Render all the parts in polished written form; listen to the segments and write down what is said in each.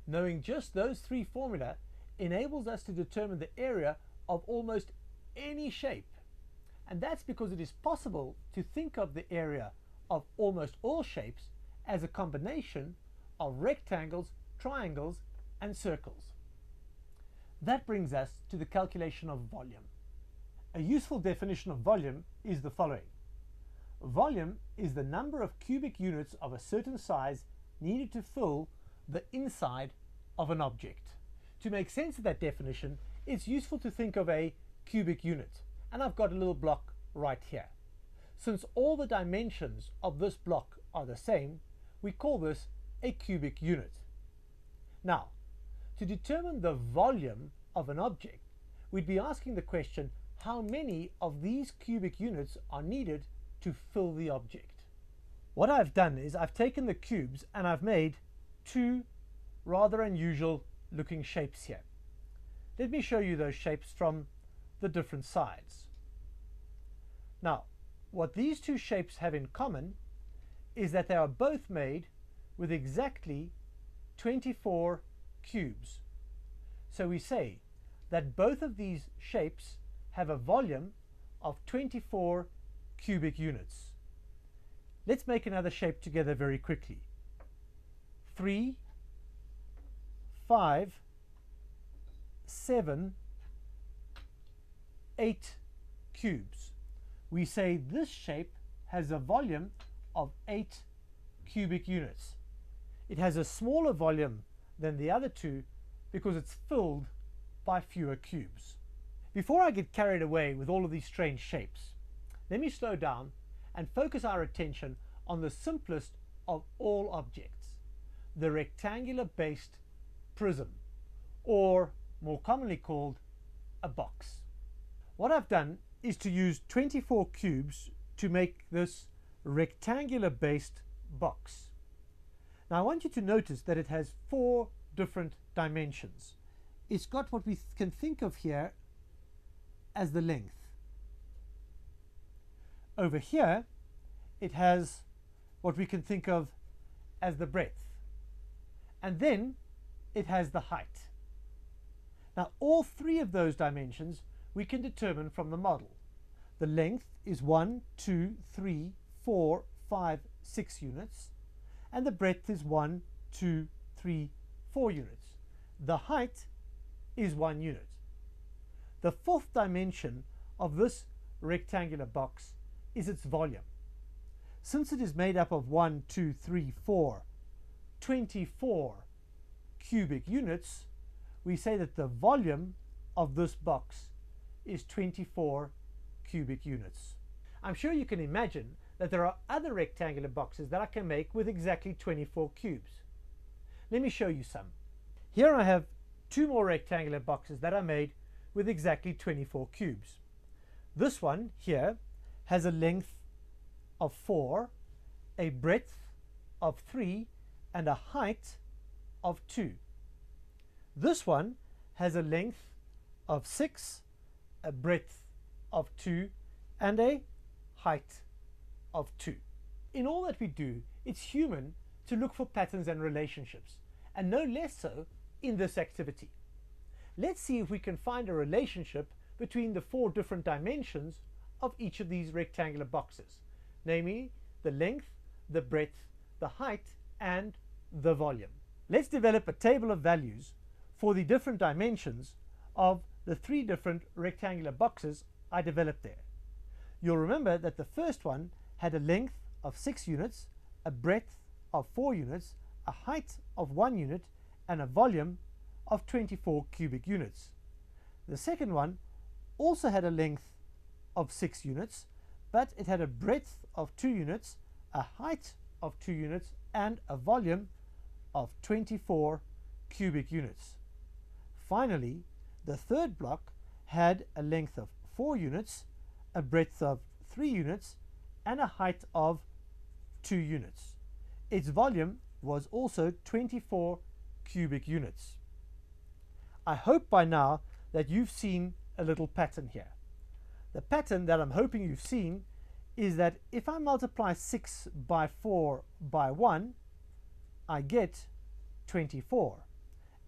Knowing just those three formula enables us to determine the area of almost any shape. And that's because it is possible to think of the area of almost all shapes as a combination of rectangles, triangles, and circles. That brings us to the calculation of volume. A useful definition of volume is the following. Volume is the number of cubic units of a certain size needed to fill the inside of an object. To make sense of that definition, it's useful to think of a cubic unit. And I've got a little block right here. Since all the dimensions of this block are the same, we call this a cubic unit. Now, to determine the volume of an object, we'd be asking the question, how many of these cubic units are needed to fill the object? What I've done is I've taken the cubes and I've made two rather unusual looking shapes here. Let me show you those shapes from the different sides. Now, what these two shapes have in common is that they are both made with exactly 24 cubes. So we say that both of these shapes have a volume of 24 cubic units. Let's make another shape together very quickly. 3, 5, 7, 8 cubes. We say this shape has a volume of 8 cubic units. It has a smaller volume than the other two because it's filled by fewer cubes. Before I get carried away with all of these strange shapes, let me slow down and focus our attention on the simplest of all objects, the rectangular-based prism, or more commonly called a box. What I've done is to use 24 cubes to make this rectangular-based box. Now I want you to notice that it has 4 different dimensions. It's got what we can think of here as the length. Over here it has what we can think of as the breadth. And then it has the height. Now all 3 of those dimensions we can determine from the model. The length is 1, 2, 3, 4, 5, 6 units, and the breadth is 1, 2, 3, 4 units. The height is 1 unit. The 4th dimension of this rectangular box is its volume. Since it is made up of 1, 2, 3, 4, 24 cubic units, we say that the volume of this box is 24 cubic units. I'm sure you can imagine that there are other rectangular boxes that I can make with exactly 24 cubes. Let me show you some. Here I have 2 more rectangular boxes that are made with exactly 24 cubes. This one here has a length of 4, a breadth of 3, and a height of 2. This one has a length of 6, a breadth of 2, and a height of 2. In all that we do, it's human to look for patterns and relationships, and no less so in this activity. Let's see if we can find a relationship between the 4 different dimensions of each of these rectangular boxes, namely the length, the breadth, the height, and the volume. Let's develop a table of values for the different dimensions of the 3 different rectangular boxes I developed there. You'll remember that the first one had a length of 6 units, a breadth of 4 units, a height of 1 unit, and a volume of 24 cubic units. The second one also had a length of 6 units, but it had a breadth of 2 units, a height of 2 units, and a volume of 24 cubic units. Finally, the third block had a length of 4 units, a breadth of 3 units, and a height of 2 units. Its volume was also 24 cubic units. I hope by now that you've seen a little pattern here. The pattern that I'm hoping you've seen is that if I multiply 6 by 4 by 1, I get 24.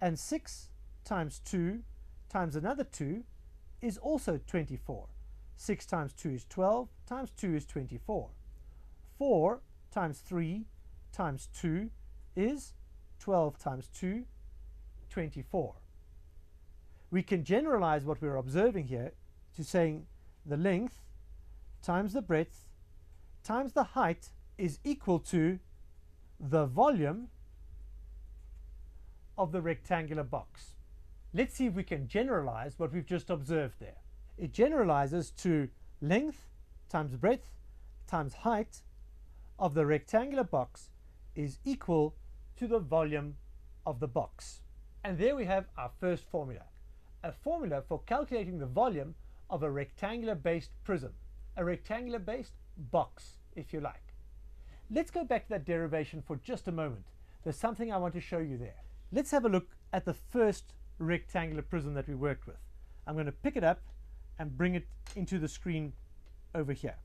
And 6 times 2 times another 2 is also 24. 6 times 2 is 12, times 2 is 24. 4 times 3 times 2 is 12 times 2, 24. We can generalize what we're observing here to saying the length times the breadth times the height is equal to the volume of the rectangular box. Let's see if we can generalize what we've just observed there. It generalizes to length times breadth times height of the rectangular box is equal to the volume of the box. And there we have our first formula. A formula for calculating the volume of a rectangular-based prism, a rectangular-based box, if you like. Let's go back to that derivation for just a moment. There's something I want to show you there. Let's have a look at the first rectangular prism that we worked with. I'm going to pick it up and bring it into the screen over here.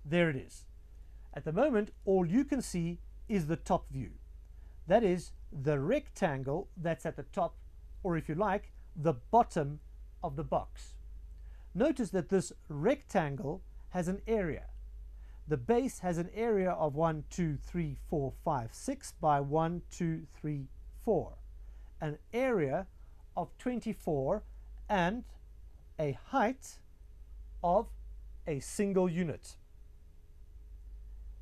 There it is. At the moment, all you can see is the top view. That is the rectangle that's at the top, or if you like, the bottom of the box. Notice that this rectangle has an area. The base has an area of 1, 2, 3, 4, 5, 6 by 1, 2, 3, 4. An area of 24 and a height of a single unit.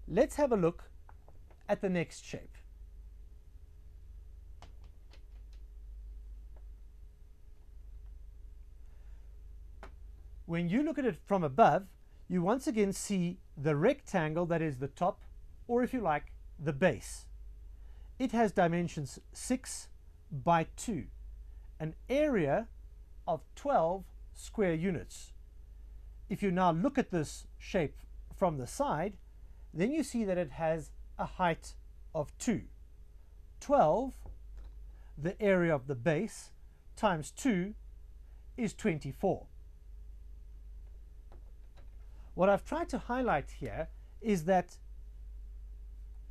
Let's have a look at the next shape. When you look at it from above, you once again see the rectangle that is the top, or if you like, the base. It has dimensions 6 by 2, an area of 12 square units. If you now look at this shape from the side, then you see that it has a height of 2. 12, the area of the base, times 2 is 24. What I've tried to highlight here is that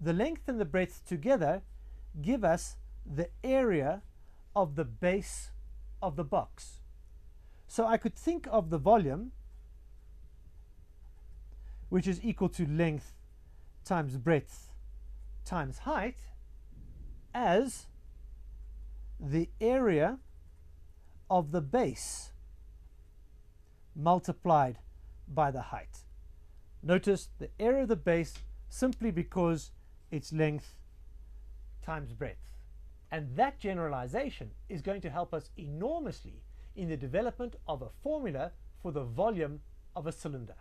the length and the breadth together give us the area of the base of the box. So I could think of the volume, which is equal to length times breadth times height, as the area of the base multiplied by the height. Notice the area of the base simply because it's length times breadth. And that generalization is going to help us enormously in the development of a formula for the volume of a cylinder.